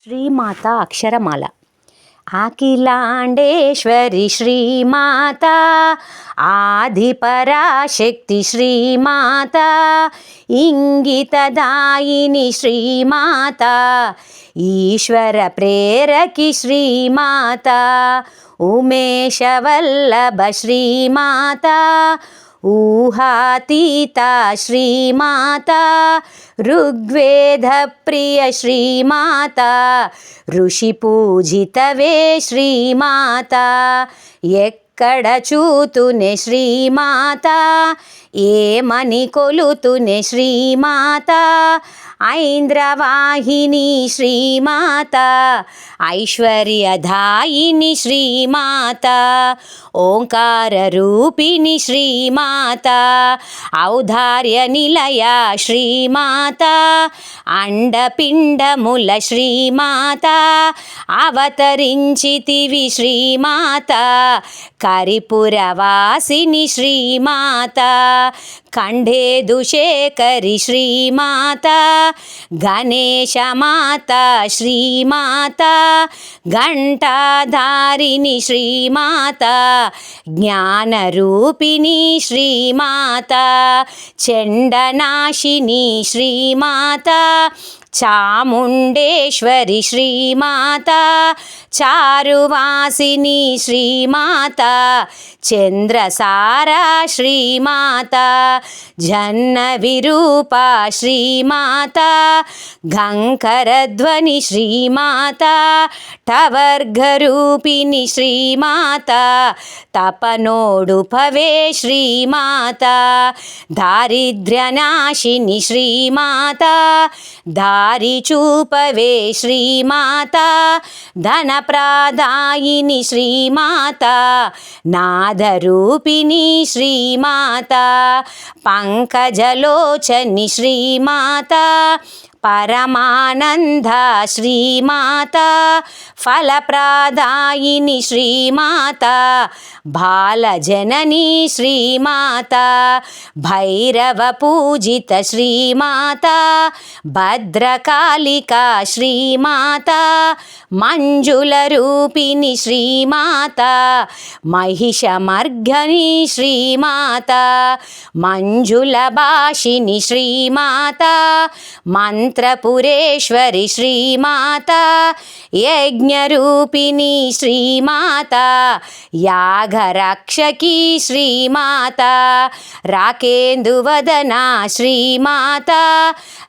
శ్రీమాత అక్షరమాల. అఖిలాండేశ్వరి శ్రీమాత, ఆదిపరాశక్తి శ్రీమాత, ఇంగితదాయిని శ్రీమాత, ఈశ్వర ప్రేరకి శ్రీమాత, ఉమేశవల్లభ శ్రీమాత, ఊహాతీత శ్రీమాత, ఋగ్వేద ప్రియ శ్రీమాత, ఋషి పూజితవే శ్రీమాత, ఎక్కడ చూతునే శ్రీమాత, ఏమని కొలుతునే శ్రీమాత, ఐంద్రవాహిని శ్రీమాత, ఐశ్వర్యదాయిని శ్రీమాత, ఓంకార రూపిణి శ్రీమాత, ఔదార్య నిలయ శ్రీమాత, అండపిండముల శ్రీమాత, అవతరించితివి శ్రీమాత, కరిపురవాసిని శ్రీమాత, ఖండేదుశేఖరి శ్రీమాత, గణేశమాత శ్రీమాత, ఘంటాధారిణి శ్రీమాత, జ్ఞానరూపిణి శ్రీమాత, చండనాశిని శ్రీమాత, చాముండేశ్వరి శ్రీమాత, చారువాసిని శ్రీమాత, చంద్రసార శ్రీమాత, జన్న విరూప శ్రీమాత, గంకరధ్వని శ్రీమాత, టవర్గరూపిణి శ్రీమాత, తపనోడుపవే శ్రీమాత, దారిద్ర్యనాశిని శ్రీమాత, దారి చూపవే శ్రీమాత, ధనప్రదాయిని శ్రీమాత, నాదరూపిణి శ్రీమాత, పంకజలోచని శ్రీమాత, పరమానంద శ్రీమాత, ఫలప్రదాయిని శ్రీమాత, బాలజనని శ్రీమాత, భైరవ పూజిత శ్రీమాత, భద్రకాళిక శ్రీమాత, మంజుల రూపిణి శ్రీమాత, మహిషమర్గని శ్రీమాత, మంజుల భాషిని శ్రీమాత, మంత్రపురేశ్వరి శ్రీమాత, యజ్ఞరూపిణి శ్రీమాత, యాగరక్షకి శ్రీమాత, రాకేందువదన శ్రీమాత,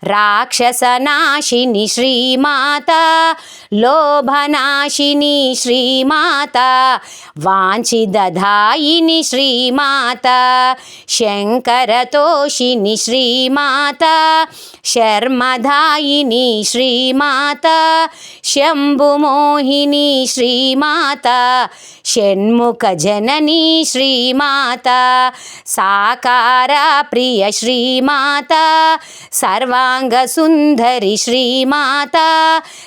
రాక్షసనాశిని శ్రీమాత, లోభనాశిని శ్రీమాత, వాంఛిదధాయిని శ్రీమాత, శంకరతోషిని శ్రీమాత, శర్మదాయిని శ్రీమాత, శంభుమోహిని శ్రీమాత, షణ్ముఖ జనని శ్రీమాత, సాకార ప్రియ శ్రీమాత, సర్వాంగ సుందరి శ్రీమాత,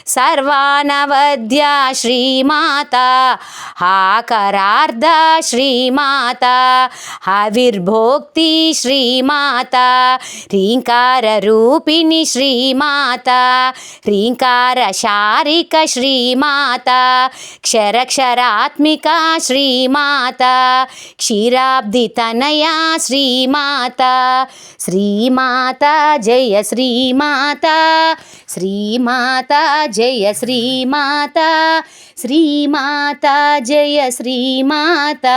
సర్వానవద్య శ్రీమాత, హాకరార్ధ శ్రీమాత, హవిర్భోక్తి శ్రీమాత, రీంకార రూపిణి శ్రీమాత, రీంకార శారిక శ్రీమాత, క్షరక్షరాత్మిక శ్రీమాత, క్షీరాబ్ది తనయా శ్రీమాత, శ్రీమాత జయ శ్రీమాత, శ్రీమాత జయ శ్రీమాత, శ్రీమాత జయ శ్రీమాత.